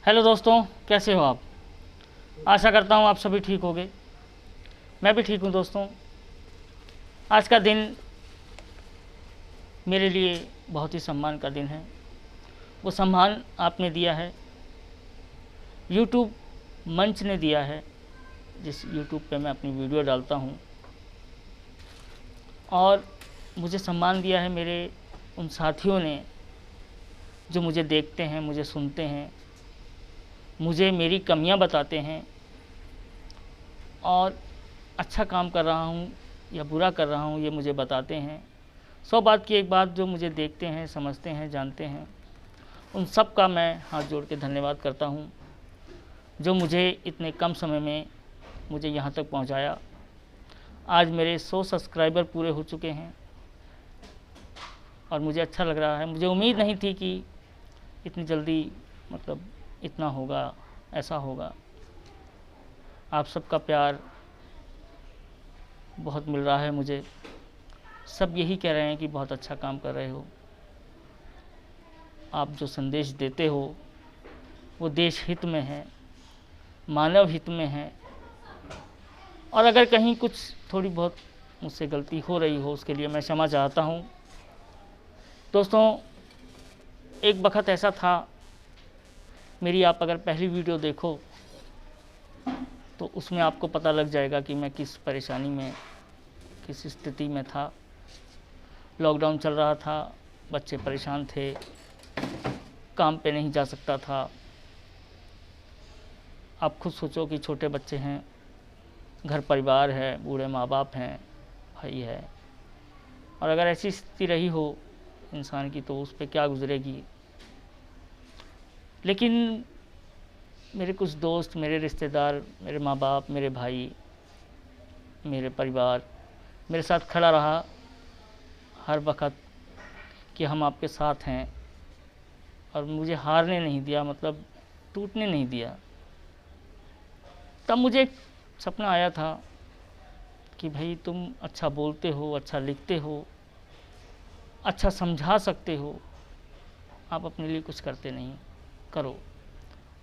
Hello दोस्तों, कैसे हो आप। आशा करता हूँ आप सभी ठीक होंगे। मैं भी ठीक हूँ दोस्तों। आज का दिन मेरे लिए बहुत ही सम्मान का दिन है। वो सम्मान आपने दिया है, यूट्यूब मंच ने दिया है, जिस यूट्यूब पे मैं अपनी वीडियो डालता हूँ। और मुझे सम्मान दिया है मेरे उन साथियों ने जो मुझे देखते हैं, मुझे सुनते हैं, मुझे मेरी कमियां बताते हैं और अच्छा काम कर रहा हूँ या बुरा कर रहा हूँ ये मुझे बताते हैं। 100 बात की एक बात, जो मुझे देखते हैं, समझते हैं, जानते हैं, उन सब का मैं हाथ जोड़ के धन्यवाद करता हूँ, जो मुझे इतने कम समय में मुझे यहाँ तक पहुँचाया। आज मेरे 100 सब्सक्राइबर पूरे हो चुके हैं और मुझे अच्छा लग रहा है। मुझे उम्मीद नहीं थी कि इतनी जल्दी इतना होगा, ऐसा होगा। आप सबका प्यार बहुत मिल रहा है मुझे। सब यही कह रहे हैं कि बहुत अच्छा काम कर रहे हो। आप जो संदेश देते हो वो देश हित में है, मानव हित में है। और अगर कहीं कुछ थोड़ी बहुत मुझसे गलती हो रही हो उसके लिए मैं क्षमा चाहता हूँ। दोस्तों, एक वक्त ऐसा था, मेरी आप अगर पहली वीडियो देखो तो उसमें आपको पता लग जाएगा कि मैं किस परेशानी में, किस स्थिति में था। लॉकडाउन चल रहा था, बच्चे परेशान थे, काम पे नहीं जा सकता था। आप खुद सोचो कि छोटे बच्चे हैं, घर परिवार है, बूढ़े माँ बाप हैं, भाई है, और अगर ऐसी स्थिति रही हो इंसान की तो उस पर क्या गुजरेगी। लेकिन मेरे कुछ दोस्त, मेरे रिश्तेदार, मेरे माँ बाप, मेरे भाई, मेरे परिवार मेरे साथ खड़ा रहा हर वक्त कि हम आपके साथ हैं, और मुझे हारने नहीं दिया, टूटने नहीं दिया। तब मुझे एक सपना आया था कि भाई तुम अच्छा बोलते हो, अच्छा लिखते हो, अच्छा समझा सकते हो, आप अपने लिए कुछ करते नहीं, करो।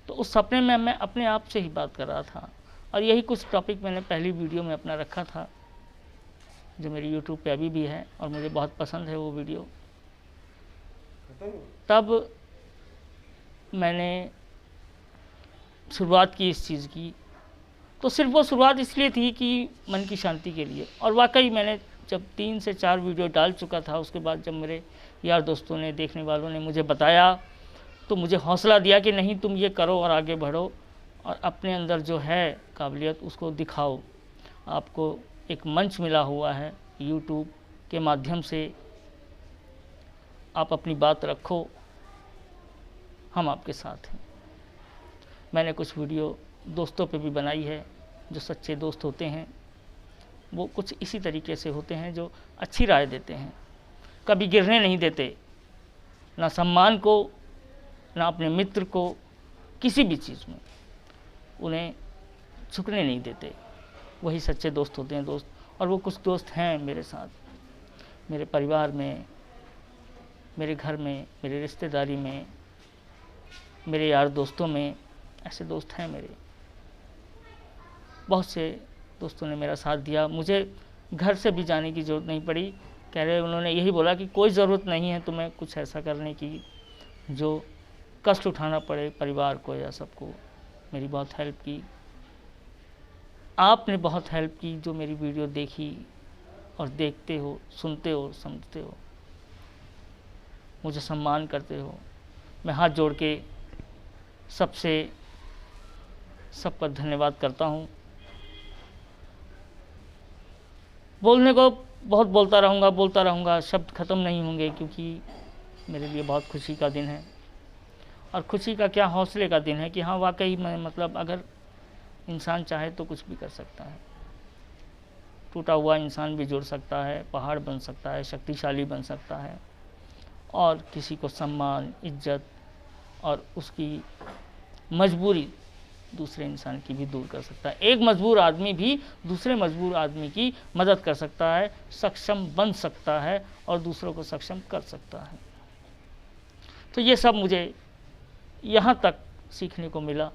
तो उस सपने में मैं अपने आप से ही बात कर रहा था, और यही कुछ टॉपिक मैंने पहली वीडियो में अपना रखा था, जो मेरी यूट्यूब पे अभी भी है और मुझे बहुत पसंद है वो वीडियो। तब मैंने शुरुआत की इस चीज़ की, तो सिर्फ वो शुरुआत इसलिए थी कि मन की शांति के लिए। और वाकई मैंने जब 3 से 4 वीडियो डाल चुका था, उसके बाद जब मेरे यार दोस्तों ने, देखने वालों ने मुझे बताया, तो मुझे हौसला दिया कि नहीं, तुम ये करो और आगे बढ़ो और अपने अंदर जो है काबिलियत उसको दिखाओ। आपको एक मंच मिला हुआ है यूट्यूब के माध्यम से, आप अपनी बात रखो, हम आपके साथ हैं। मैंने कुछ वीडियो दोस्तों पे भी बनाई है। जो सच्चे दोस्त होते हैं वो कुछ इसी तरीके से होते हैं, जो अच्छी राय देते हैं, कभी गिरने नहीं देते, ना सम्मान को, ना अपने मित्र को, किसी भी चीज़ में उन्हें झुकने नहीं देते। वही सच्चे दोस्त होते हैं दोस्त। और वो कुछ दोस्त हैं मेरे साथ, मेरे परिवार में, मेरे घर में, मेरे रिश्तेदारी में, मेरे यार दोस्तों में। ऐसे दोस्त हैं मेरे। बहुत से दोस्तों ने मेरा साथ दिया। मुझे घर से भी जाने की ज़रूरत नहीं पड़ी। कह रहे, उन्होंने यही बोला कि कोई ज़रूरत नहीं है तुम्हें कुछ ऐसा करने की जो कष्ट उठाना पड़े परिवार को या सबको। मेरी बहुत हेल्प की, आपने बहुत हेल्प की, जो मेरी वीडियो देखी और देखते हो, सुनते हो, समझते हो, मुझे सम्मान करते हो। मैं हाथ जोड़ के सबका धन्यवाद करता हूँ। बोलने को बहुत बोलता रहूँगा, शब्द ख़त्म नहीं होंगे, क्योंकि मेरे लिए बहुत खुशी का दिन है। और खुशी का क्या, हौसले का दिन है कि हाँ वाकई में अगर इंसान चाहे तो कुछ भी कर सकता है। टूटा हुआ इंसान भी जुड़ सकता है, पहाड़ बन सकता है, शक्तिशाली बन सकता है, और किसी को सम्मान, इज्जत और उसकी मजबूरी दूसरे इंसान की भी दूर कर सकता है। एक मजबूर आदमी भी दूसरे मजबूर आदमी की मदद कर सकता है, सक्षम बन सकता है और दूसरों को सक्षम कर सकता है। तो ये सब मुझे यहाँ तक सीखने को मिला।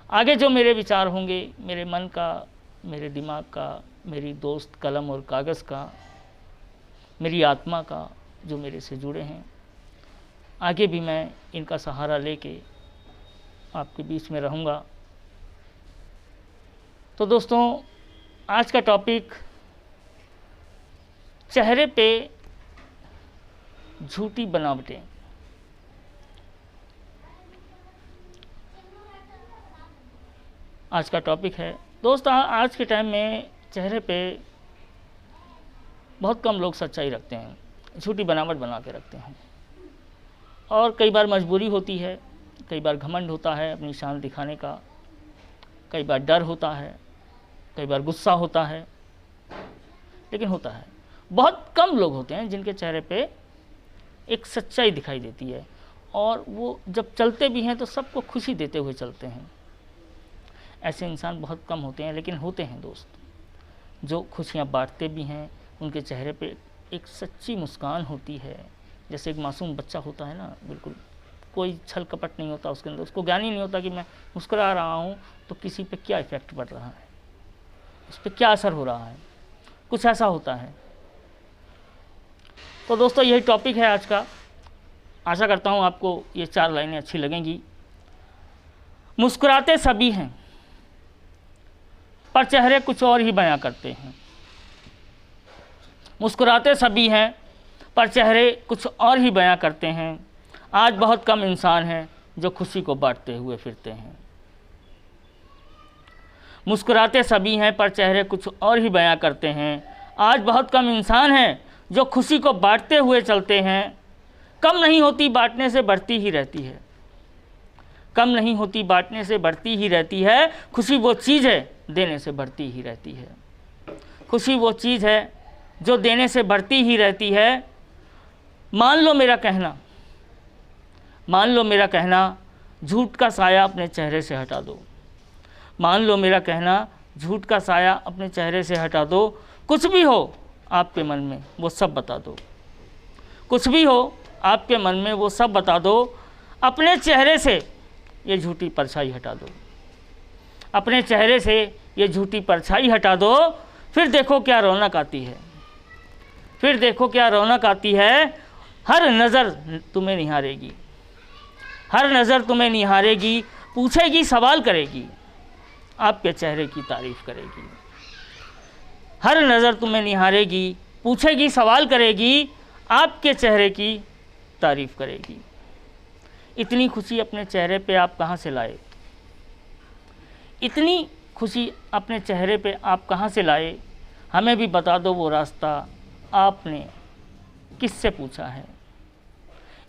आगे जो मेरे विचार होंगे, मेरे मन का, मेरे दिमाग का, मेरी दोस्त कलम और कागज़ का, मेरी आत्मा का, जो मेरे से जुड़े हैं, आगे भी मैं इनका सहारा लेके आपके बीच में रहूँगा। तो दोस्तों, आज का टॉपिक चेहरे पे झूठी बनावटें। आज का टॉपिक है दोस्तों, आज के टाइम में चेहरे पे बहुत कम लोग सच्चाई रखते हैं, झूठी बनावट बना के रखते हैं। और कई बार मजबूरी होती है, कई बार घमंड होता है अपनी शान दिखाने का, कई बार डर होता है, कई बार गुस्सा होता है, लेकिन होता है। बहुत कम लोग होते हैं जिनके चेहरे पे एक सच्चाई दिखाई देती है, और वो जब चलते भी हैं तो सबको खुशी देते हुए चलते हैं। ऐसे इंसान बहुत कम होते हैं, लेकिन होते हैं दोस्त, जो खुशियाँ बांटते भी हैं। उनके चेहरे पे एक सच्ची मुस्कान होती है, जैसे एक मासूम बच्चा होता है ना, बिल्कुल कोई छल कपट नहीं होता उसके अंदर। उसको ज्ञान ही नहीं होता कि मैं मुस्कुरा रहा हूँ तो किसी पे क्या इफ़ेक्ट पड़ रहा है, उस पर क्या असर हो रहा है, कुछ ऐसा होता है। तो दोस्तों, यही टॉपिक है आज का। आशा करता हूँ आपको ये 4 लाइनें अच्छी लगेंगी। मुस्कुराते सभी हैं पर चेहरे कुछ और ही बयां करते हैं। मुस्कुराते सभी हैं पर चेहरे कुछ और ही बयां करते हैं। आज बहुत कम इंसान हैं जो खुशी को बांटते हुए फिरते हैं। मुस्कुराते सभी हैं पर चेहरे कुछ और ही बयां करते हैं। आज बहुत कम इंसान हैं जो खुशी को बांटते हुए चलते हैं। कम नहीं होती, बांटने से बढ़ती ही रहती है। कम नहीं होती, बांटने से बढ़ती ही रहती है। खुशी वो चीज़ है, देने से बढ़ती ही रहती है। खुशी वो चीज़ है जो देने से बढ़ती ही रहती है। मान लो मेरा कहना, मान लो मेरा कहना, झूठ का साया अपने चेहरे से हटा दो। मान लो मेरा कहना, झूठ का साया अपने चेहरे से हटा दो। कुछ भी हो आपके मन में वो सब बता दो। कुछ भी हो आपके मन में वो सब बता दो। अपने चेहरे से ये झूठी परछाई हटा दो। अपने चेहरे से ये झूठी परछाई हटा दो। फिर देखो क्या रौनक आती है, फिर देखो क्या रौनक आती है। हर नज़र तुम्हें निहारेगी, हर नज़र तुम्हें निहारेगी। पूछेगी, सवाल करेगी, आपके चेहरे की तारीफ़ करेगी। हर नज़र तुम्हें निहारेगी, पूछेगी, सवाल करेगी, आपके चेहरे की तारीफ़ करेगी। इतनी खुशी अपने चेहरे पे आप कहाँ से लाए? इतनी खुशी अपने चेहरे पे आप कहाँ से लाए? हमें भी बता दो वो रास्ता आपने किससे पूछा है?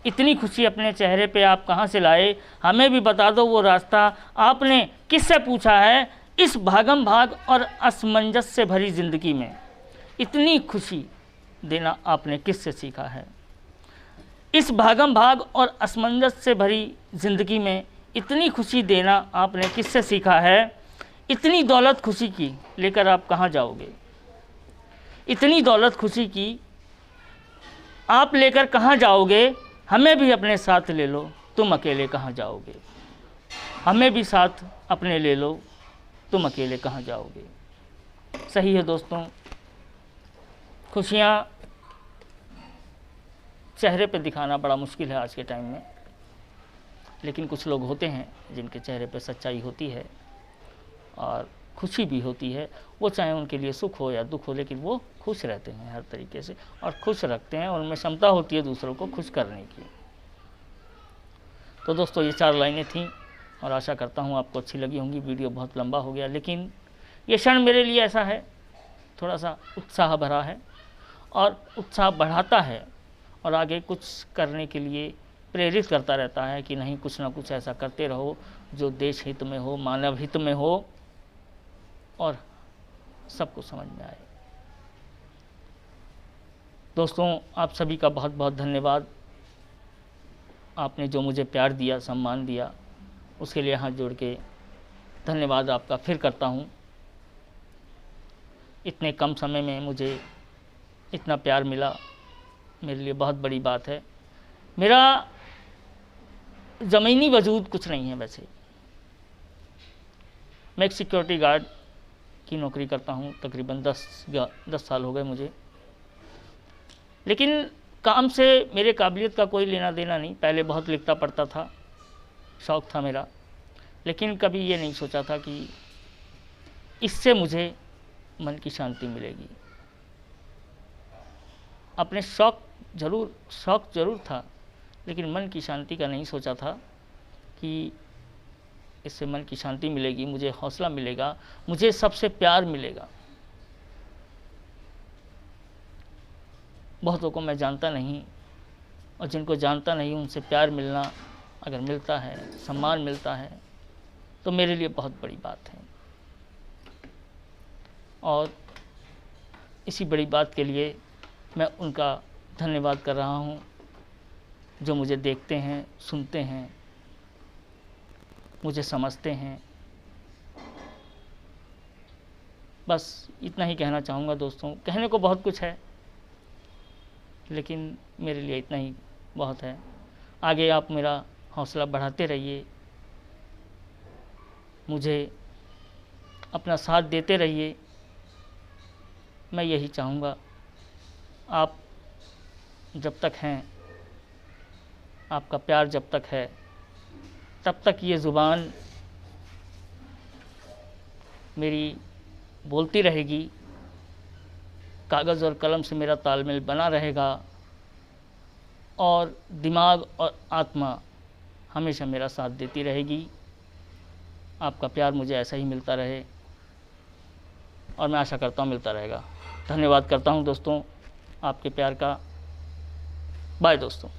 इतनी खुशी अपने चेहरे पे आप कहाँ से लाए? हमें भी बता दो वो रास्ता आपने किससे पूछा है? इस भागम भाग और असमंजस से भरी ज़िंदगी में इतनी खुशी देना आपने किससे सीखा है? इस भागम भाग और असमंजस से भरी ज़िंदगी में इतनी खुशी देना आपने किससे सीखा है? इतनी दौलत खुशी की लेकर आप कहाँ जाओगे? इतनी दौलत खुशी की आप लेकर कहाँ जाओगे? हमें भी अपने साथ ले लो, तुम अकेले कहाँ जाओगे? हमें भी साथ अपने ले लो, तुम अकेले कहाँ जाओगे? सही है दोस्तों, खुशियाँ चेहरे पे दिखाना बड़ा मुश्किल है आज के टाइम में, लेकिन कुछ लोग होते हैं जिनके चेहरे पे सच्चाई होती है और खुशी भी होती है। वो चाहे उनके लिए सुख हो या दुख हो, लेकिन वो खुश रहते हैं हर तरीके से और खुश रखते हैं, और उनमें क्षमता होती है दूसरों को खुश करने की। तो दोस्तों, ये 4 लाइनें थीं और आशा करता हूँ आपको अच्छी लगी होंगी। वीडियो बहुत लंबा हो गया, लेकिन ये क्षण मेरे लिए ऐसा है, थोड़ा सा उत्साह भरा है और उत्साह बढ़ाता है और आगे कुछ करने के लिए प्रेरित करता रहता है कि नहीं, कुछ ना कुछ ऐसा करते रहो जो देश हित में हो, मानव हित में हो और सबको समझ में आए। दोस्तों, आप सभी का बहुत बहुत धन्यवाद। आपने जो मुझे प्यार दिया, सम्मान दिया, उसके लिए हाथ जोड़ के धन्यवाद आपका फिर करता हूँ। इतने कम समय में मुझे इतना प्यार मिला, मेरे लिए बहुत बड़ी बात है। मेरा ज़मीनी वजूद कुछ नहीं है। वैसे मैं एक सिक्योरिटी गार्ड की नौकरी करता हूँ, तकरीबन 10 साल हो गए मुझे, लेकिन काम से मेरे काबिलियत का कोई लेना देना नहीं। पहले बहुत लिखता पढ़ता था, शौक़ था मेरा, लेकिन कभी ये नहीं सोचा था कि इससे मुझे मन की शांति मिलेगी। अपने शौक़ ज़रूर था, लेकिन मन की शांति का नहीं सोचा था कि इससे मन की शांति मिलेगी, मुझे हौसला मिलेगा, मुझे सबसे प्यार मिलेगा। बहुतों को मैं जानता नहीं, और जिनको जानता नहीं उनसे प्यार मिलना अगर मिलता है, सम्मान मिलता है, तो मेरे लिए बहुत बड़ी बात है। और इसी बड़ी बात के लिए मैं उनका धन्यवाद कर रहा हूँ जो मुझे देखते हैं, सुनते हैं, मुझे समझते हैं। बस इतना ही कहना चाहूँगा दोस्तों। कहने को बहुत कुछ है, लेकिन मेरे लिए इतना ही बहुत है। आगे आप मेरा हौसला बढ़ाते रहिए, मुझे अपना साथ देते रहिए। मैं यही चाहूँगा। आप जब तक हैं, आपका प्यार जब तक है, तब तक ये ज़ुबान मेरी बोलती रहेगी, कागज़ और कलम से मेरा तालमेल बना रहेगा, और दिमाग और आत्मा हमेशा मेरा साथ देती रहेगी। आपका प्यार मुझे ऐसा ही मिलता रहे, और मैं आशा करता हूँ मिलता रहेगा। धन्यवाद करता हूँ दोस्तों आपके प्यार का। बाय दोस्तों।